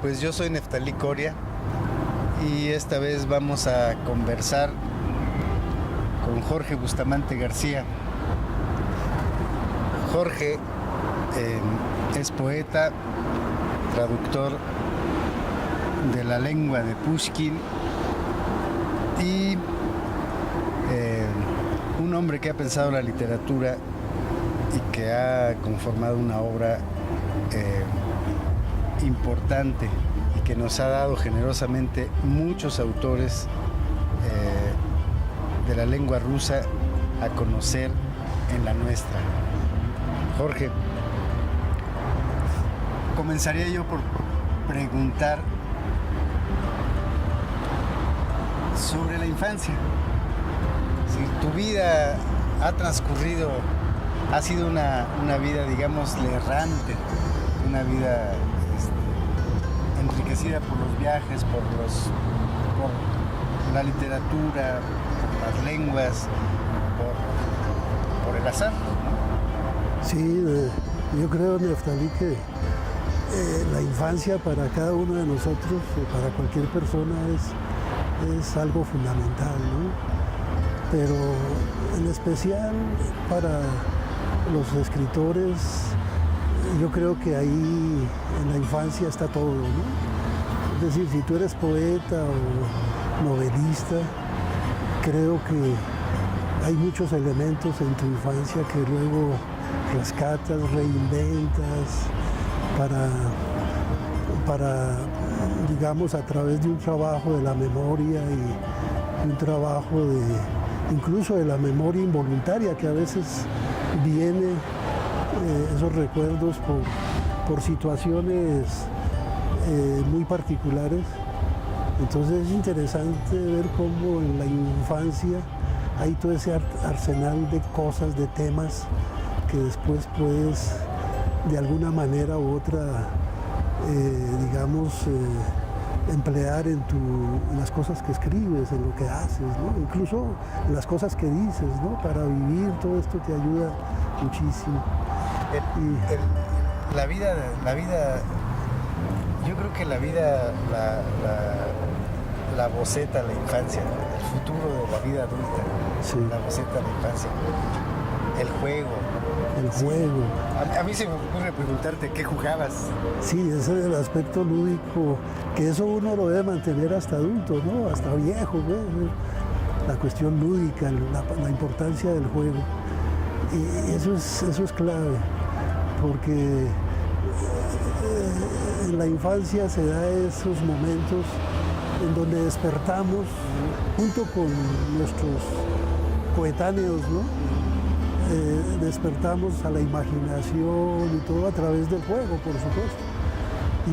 Pues yo soy Neftalí Coria y esta vez vamos a conversar con Jorge Bustamante García. Jorge es poeta, traductor de la lengua de Pushkin y un hombre que ha pensado la literatura y que ha conformado una obra importante y que nos ha dado generosamente muchos autores de la lengua rusa a conocer en la nuestra. Jorge, comenzaría yo por preguntar sobre la infancia. Si tu vida ha transcurrido, ha sido una vida, digamos, errante, una vida enriquecida por los viajes, por la literatura, por las lenguas, por el azar, ¿no? Sí, yo creo, Neftalí, que la infancia para cada uno de nosotros, para cualquier persona, es algo fundamental, ¿no? Pero en especial para los escritores, yo creo que ahí en la infancia está todo, ¿no? Es decir, si tú eres poeta o novelista, creo que hay muchos elementos en tu infancia que luego rescatas, reinventas para, digamos, a través de un trabajo de la memoria y un trabajo incluso de la memoria involuntaria, que a veces viene esos recuerdos por situaciones muy particulares. Entonces es interesante ver cómo en la infancia hay todo ese arsenal de cosas, de temas que después puedes de alguna manera u otra, digamos, emplear en las cosas que escribes, en lo que haces, ¿no? Incluso en las cosas que dices, ¿no? Para vivir, todo esto te ayuda muchísimo. La vida, yo creo que la vida la boceta la infancia, el futuro de la vida adulta, sí. La boceta la infancia, el juego. El juego. A mí se me ocurre preguntarte qué jugabas. Sí, ese es el aspecto lúdico, que eso uno lo debe mantener hasta adulto, ¿no? Hasta viejo, ¿no? La cuestión lúdica, la importancia del juego. Y eso es clave, porque en la infancia se da esos momentos en donde despertamos junto con nuestros coetáneos, ¿no? Despertamos a la imaginación y todo a través del juego, por supuesto.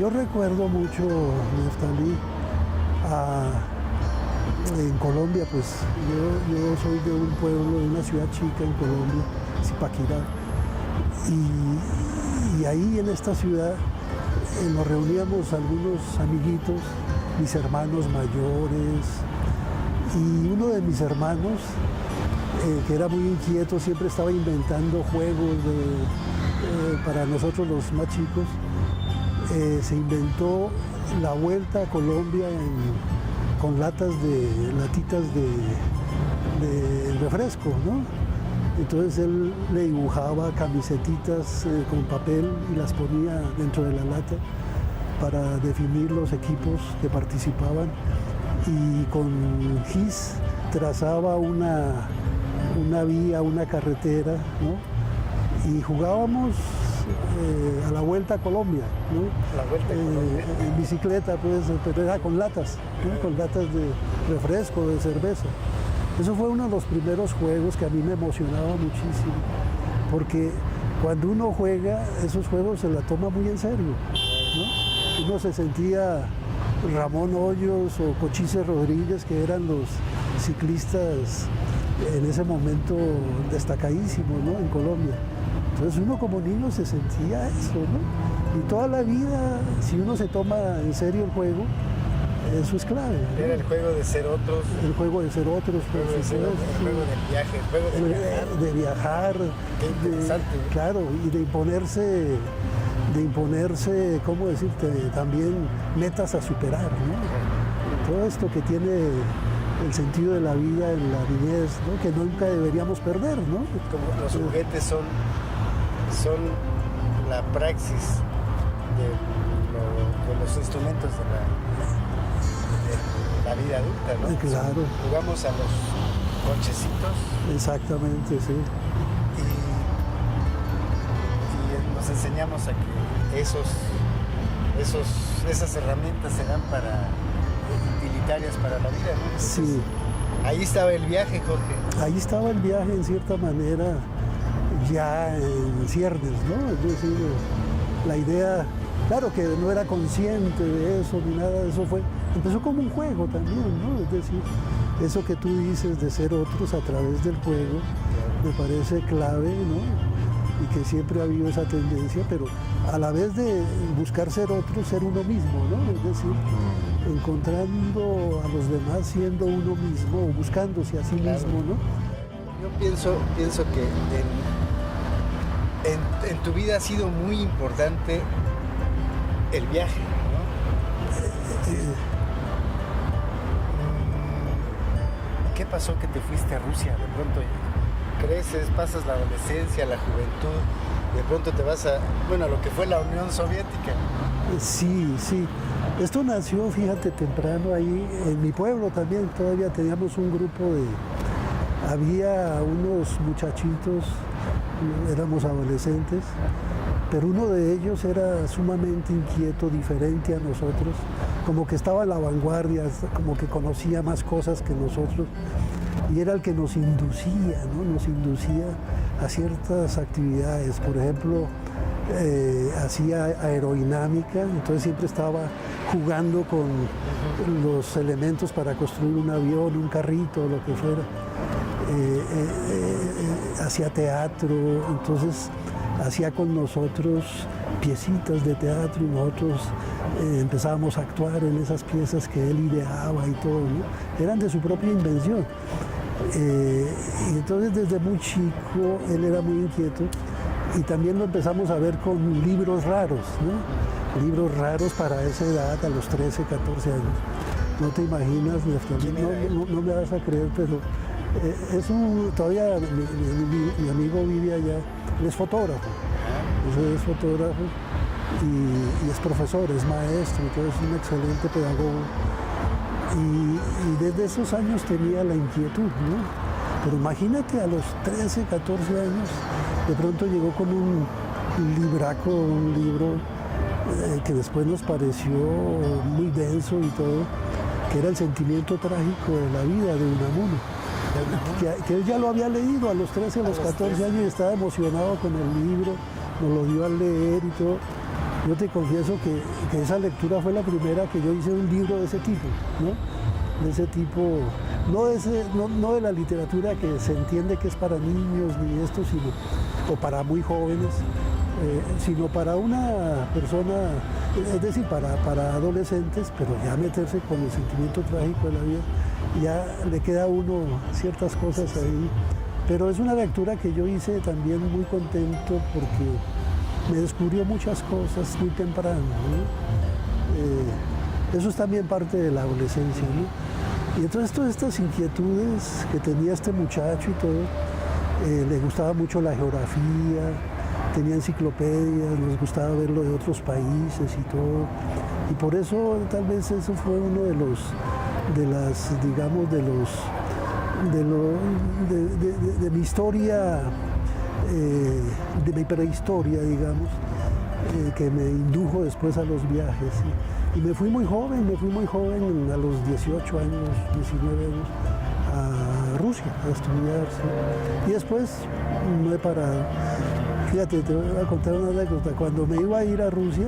Yo recuerdo mucho, Neftalí, en Colombia, pues yo soy de un pueblo, de una ciudad chica en Colombia, Zipaquirá, y ahí en esta ciudad nos reuníamos algunos amiguitos, mis hermanos mayores, y uno de mis hermanos, que era muy inquieto, siempre estaba inventando juegos para nosotros los más chicos. Se inventó la vuelta a Colombia con latitas de refresco, ¿no? Entonces él le dibujaba camisetitas con papel y las ponía dentro de la lata para definir los equipos que participaban, y con gis trazaba una vía, una carretera, ¿no? Y jugábamos a la Vuelta a Colombia, ¿no? La Vuelta a Colombia. En bicicleta, pues, pero era con latas, ¿no? Con latas de refresco, de cerveza. Eso fue uno de los primeros juegos que a mí me emocionaba muchísimo, porque cuando uno juega, esos juegos se la toma muy en serio, ¿no? Uno se sentía Ramón Hoyos o Cochise Rodríguez, que eran los ciclistas en ese momento destacadísimos, ¿no? En Colombia. Entonces uno como niño se sentía eso, ¿no? Y toda la vida, si uno se toma en serio el juego, eso es clave, ¿no? Era el juego de ser otros. El juego de ser otros, el juego del viaje, el juego de viajar. De viajar. Qué interesante. Claro, y de imponerse de imponerse, ¿cómo decirte?, también metas a superar, ¿no? Todo esto que tiene el sentido de la vida en la niñez, ¿no?, que nunca deberíamos perder, ¿no? Como los juguetes son la praxis de los instrumentos de la vida adulta, ¿no? Claro. Jugamos a los cochecitos. Exactamente, sí. Y nos enseñamos a que esas herramientas serán utilitarias para la vida, ¿no? Entonces, sí. Ahí estaba el viaje, Jorge. Ahí estaba el viaje, en cierta manera, ya en ciernes, ¿no? Es decir, la idea, claro que no era consciente de eso ni nada de eso, empezó como un juego también, ¿no? Es decir, eso que tú dices de ser otros a través del juego, me parece clave, ¿no? Y que siempre ha habido esa tendencia, pero a la vez de buscar ser otro, ser uno mismo, ¿no? Es decir, encontrando a los demás siendo uno mismo o buscándose a sí mismo, ¿no? Yo pienso que en tu vida ha sido muy importante el viaje, ¿no? ¿Qué pasó que te fuiste a Rusia? De pronto creces, pasas la adolescencia, la juventud, de pronto te vas a lo que fue la Unión Soviética. Sí. Esto nació, fíjate, temprano ahí, en mi pueblo también, todavía teníamos un grupo había unos muchachitos, éramos adolescentes, pero uno de ellos era sumamente inquieto, diferente a nosotros, como que estaba a la vanguardia, como que conocía más cosas que nosotros, y era el que nos inducía, ¿no? Nos inducía a ciertas actividades. Por ejemplo, hacía aerodinámica, entonces siempre estaba jugando con los elementos para construir un avión, un carrito, lo que fuera. Hacía teatro, entonces hacía con nosotros piecitas de teatro y nosotros empezábamos a actuar en esas piezas que él ideaba y todo, ¿no? Eran de su propia invención. Y entonces desde muy chico él era muy inquieto y también lo empezamos a ver con libros raros, ¿no? Libros raros para esa edad, a los 13, 14 años. No te imaginas, no me vas a creer, pero todavía mi amigo vive allá, él es fotógrafo, es fotógrafo y es profesor, es maestro, entonces es un excelente pedagogo. Y desde esos años tenía la inquietud, ¿no? Pero imagínate, a los 13, 14 años, de pronto llegó con un libro que después nos pareció muy denso y todo, que era El sentimiento trágico de la vida de Unamuno. Que él ya lo había leído a los 13, a los 14 años y estaba emocionado con el libro, nos lo dio a leer y todo. Yo te confieso que esa lectura fue la primera que yo hice un libro de ese tipo, ¿no? De ese tipo, no de la literatura que se entiende que es para niños ni esto, o para muy jóvenes, sino para una persona, es decir, para adolescentes, pero ya meterse con el sentimiento trágico de la vida, ya le queda a uno ciertas cosas ahí. Pero es una lectura que yo hice también muy contento porque me descubrió muchas cosas muy temprano, ¿no? Eso es también parte de la adolescencia, ¿no? Y entonces todas estas inquietudes que tenía este muchacho y todo, le gustaba mucho la geografía, tenía enciclopedias, nos gustaba verlo de otros países y todo. Y por eso tal vez eso fue uno de mi historia, de mi prehistoria, digamos, que me indujo después a los viajes. Y me fui muy joven, a los 18 años, 19 años, a Rusia a estudiar. ¿Sí? Y después no he parado. Fíjate, te voy a contar una anécdota. Cuando me iba a ir a Rusia,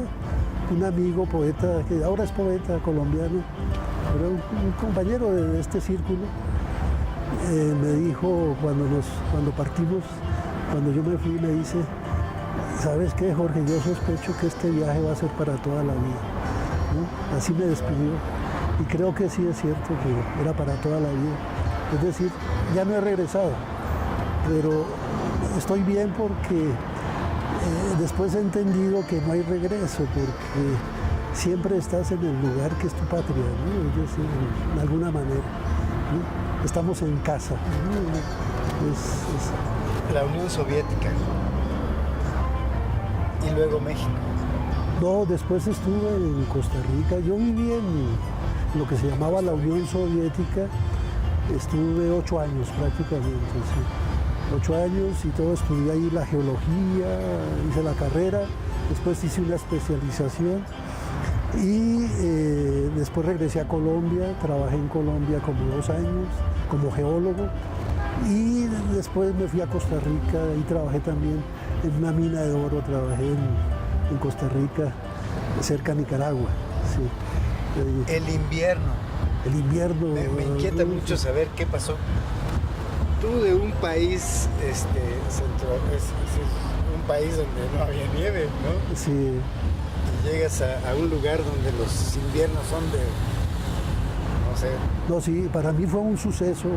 un amigo poeta, que ahora es poeta colombiano, era un compañero de este círculo, me dijo cuando partimos, cuando yo me fui, me dice: ¿sabes qué, Jorge? Yo sospecho que este viaje va a ser para toda la vida, ¿no? Así me despidió. Y creo que sí es cierto que era para toda la vida. Es decir, ya no he regresado, pero estoy bien porque Después he entendido que no hay regreso porque siempre estás en el lugar que es tu patria, ¿no? Es decir, de alguna manera, ¿no? Estamos en casa, ¿no? La Unión Soviética y luego México. No, después estuve en Costa Rica. Yo viví en lo que se llamaba la Unión Soviética. Estuve 8 años prácticamente, sí. 8 años y todo, estudié ahí la geología, hice la carrera, después hice una especialización y después regresé a Colombia, trabajé en Colombia como 2 años como geólogo y después me fui a Costa Rica y trabajé también en una mina de oro, trabajé en Costa Rica, cerca de Nicaragua. Sí. El invierno. El invierno. Me inquieta mucho saber qué pasó. Tú de un país es un país donde no había nieve, ¿no? Sí. Y llegas a un lugar donde los inviernos son de, no sé. No, sí, para mí fue un suceso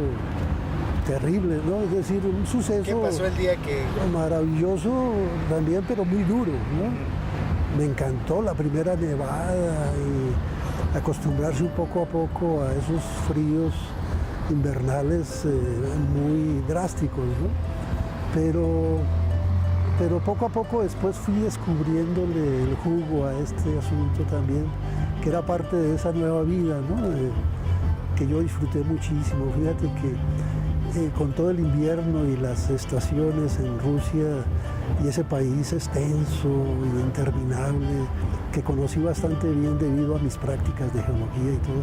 terrible, ¿no? Es decir, un suceso... ¿Qué pasó el día que...? Maravilloso también, pero muy duro, ¿no? Me encantó la primera nevada y acostumbrarse un poco a poco a esos fríos invernales muy drásticos, ¿no? Pero poco a poco después fui descubriéndole el jugo a este asunto también, que era parte de esa nueva vida, ¿no? Que yo disfruté muchísimo. Fíjate que con todo el invierno y las estaciones en Rusia y ese país extenso y interminable, que conocí bastante bien debido a mis prácticas de geología y todo.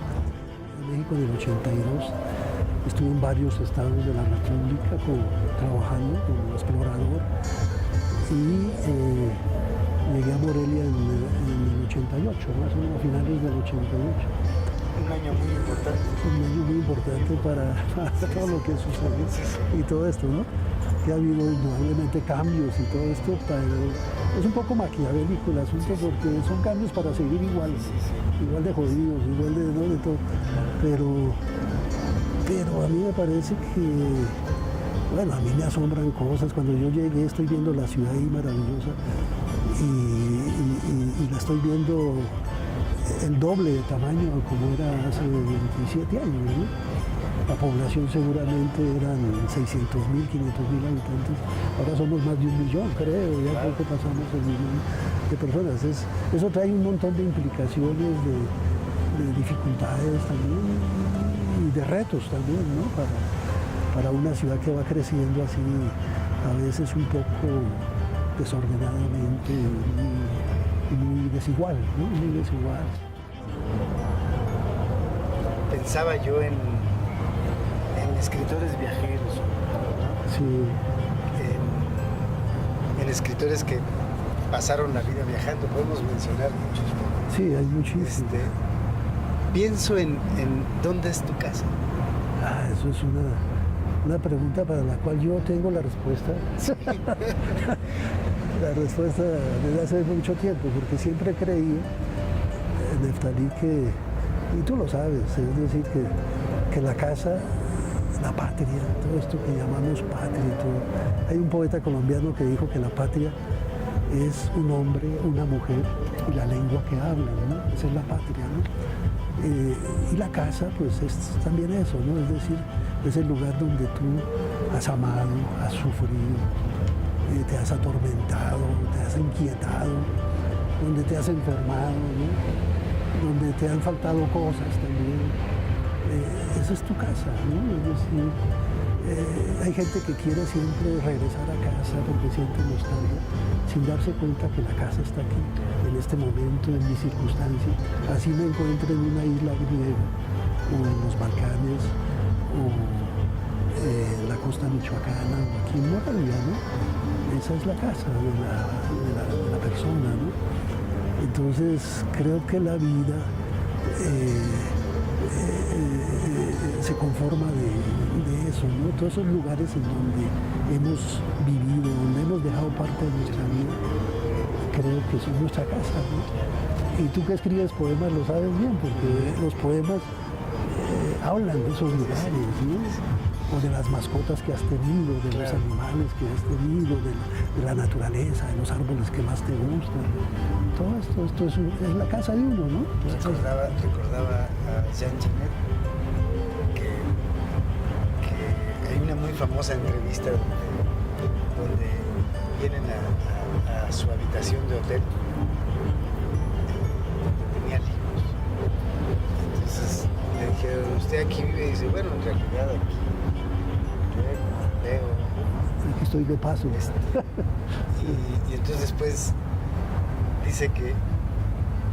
En México en el 82 estuve en varios estados de la República trabajando como explorador y llegué a Morelia en el 88, más o menos a finales del 88. Un año muy importante. Un año muy importante para todo lo que sucedió y todo esto, ¿no? Que ha habido indudablemente cambios y todo esto, es un poco maquiavélico el asunto porque son cambios para seguir igual de jodidos, igual de, ¿no? De todo. Pero a mí me parece que, bueno, a mí me asombran cosas. Cuando yo llegué estoy viendo la ciudad ahí maravillosa y la estoy viendo el doble de tamaño como era hace 27 años, ¿no? La población seguramente eran 600.000, 500.000 habitantes. Ahora somos más de 1 millón, creo, ya creo que pasamos el millón de personas. Eso trae un montón de implicaciones, de dificultades también y de retos también, ¿no? Para una ciudad que va creciendo así, a veces un poco desordenadamente y muy desigual, ¿no? Muy desigual. Pensaba yo en escritores viajeros, ¿no? Sí. En escritores que pasaron la vida viajando, podemos mencionar muchos. Sí, hay muchísimos. Pienso en dónde es tu casa. Eso es una pregunta para la cual yo tengo la respuesta. La respuesta desde hace mucho tiempo, porque siempre creí, Neftalí, y tú lo sabes, es decir, que la casa, la patria, todo esto que llamamos patria, todo. Hay un poeta colombiano que dijo que la patria es un hombre, una mujer y la lengua que hablan, ¿no? Esa es la patria, ¿no? Y la casa, pues es también eso, ¿no? Es decir, es el lugar donde tú has amado, has sufrido, te has atormentado, te has inquietado, donde te has enfermado, ¿no? Donde te han faltado cosas también. Esa es tu casa, ¿no? Es decir, hay gente que quiere siempre regresar a casa porque siente nostalgia, sin darse cuenta que la casa está aquí, en este momento, en mi circunstancia. Así me encuentro en una isla griega, o en los Balcanes, o en la costa michoacana, o aquí en Morelia, ¿no? Esa es la casa de la persona, ¿no? Entonces, creo que la vida se conforma de eso, ¿no? Todos esos lugares en donde hemos vivido, donde hemos dejado parte de nuestra vida, creo que son nuestra casa, ¿no? Y tú que escribes poemas lo sabes bien, porque los poemas hablan de esos lugares, ¿no? o de las mascotas que has tenido, de los animales que has tenido, de la naturaleza, de los árboles que más te gustan. Todo esto es la casa de uno, ¿no? Recordaba a Jean Genet que hay una muy famosa entrevista donde vienen a su habitación de hotel, donde tenía libros. Entonces le dijeron, ¿usted aquí vive? Y dice, bueno, en realidad aquí leo. Aquí estoy de paso. Y entonces después dice que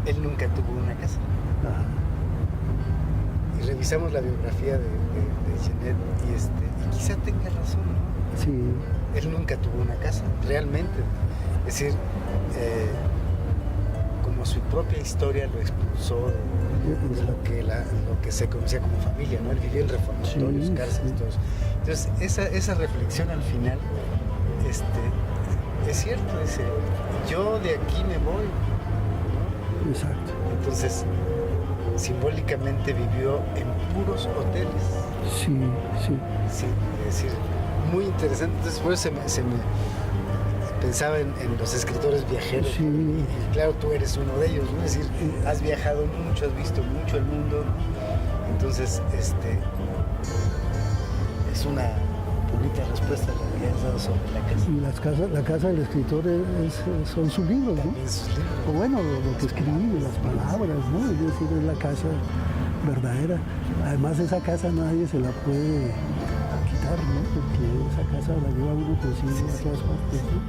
él nunca tuvo una casa. Ajá. Y revisamos la biografía de Genet y quizá tenga razón, ¿no? Sí. Él nunca tuvo una casa, realmente. Es decir, como su propia historia lo expulsó de lo que se conocía como familia, ¿no? Él vivía en reformatorios, Sí, cárceles, sí. todos. Entonces, esa reflexión al final, es cierto, dice, yo de aquí me voy, ¿no? Exacto. Entonces, simbólicamente vivió en puros hoteles. Sí, sí. Sí, es decir, muy interesante. Entonces, por eso se me pensaba en los escritores viajeros. Sí. Y claro, tú eres uno de ellos, ¿no? Es decir, has viajado mucho, has visto mucho el mundo. Entonces, es una bonita respuesta la que has dado sobre la casa. Y la casa del escritor son sus libros, ¿no? También sus libros. O bueno, lo que escribe, las palabras, ¿no? Es decir, es la casa verdadera. Además, esa casa nadie se la puede quitar, ¿no? Porque esa casa la lleva uno consigo a todas partes, ¿no?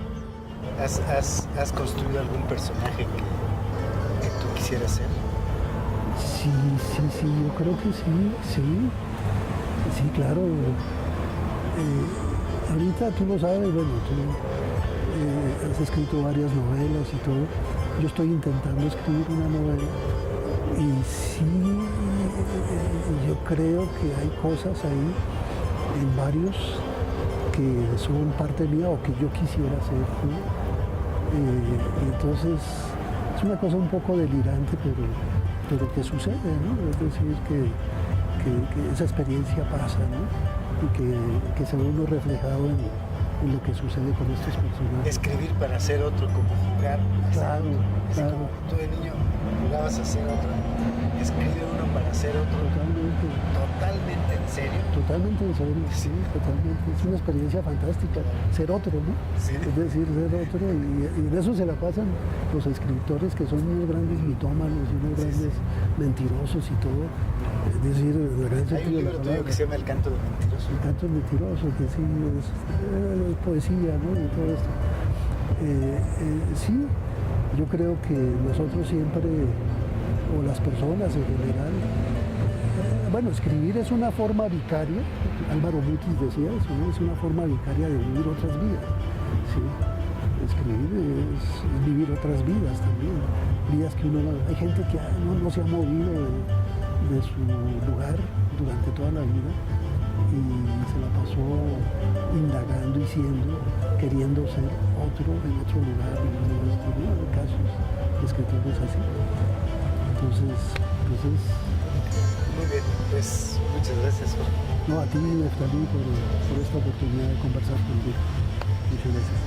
¿Has construido algún personaje que tú quisieras ser? Sí, yo creo que sí, claro. Ahorita tú lo sabes, bueno, tú has escrito varias novelas y todo. Yo estoy intentando escribir una novela y sí, yo creo que hay cosas ahí en varios que son parte mía o que yo quisiera hacer, ¿no? Entonces es una cosa un poco delirante, pero que sucede, ¿no? Es decir, que esa experiencia pasa, ¿no? Y que se ve uno reflejado en lo que sucede con estos personajes. Escribir para ser otro, como jugar. Claro, Así claro. como tú de niño jugabas a ser otro, escribe uno para ser otro. Totalmente en serio. Totalmente en serio, Sí. sí, totalmente. Es una experiencia fantástica, ser otro, ¿no? Sí. Es decir, ser otro, y en eso se la pasan los escritores que son unos grandes mitómanos y unos grandes mentirosos y todo. Es decir, el gran Hay un sentido de la libro tuyo palabra. que se llama El canto del mentiroso. El canto es mentiroso, que sí, es poesía, ¿no? Y todo esto. Sí, yo creo que nosotros siempre, o las personas en general, bueno, escribir es una forma vicaria, Álvaro Mutis decía eso, ¿no? Es una forma vicaria de vivir otras vidas. ¿Sí? Escribir es vivir otras vidas también, vidas que uno no... Hay gente que no se ha movido de su lugar durante toda la vida y se la pasó indagando y queriendo ser otro en otro lugar, hay casos de escritores así. Entonces, Muy bien, pues muchas gracias, Jorge. no, a ti, Neftalí, por esta oportunidad de conversar contigo. Muchas gracias.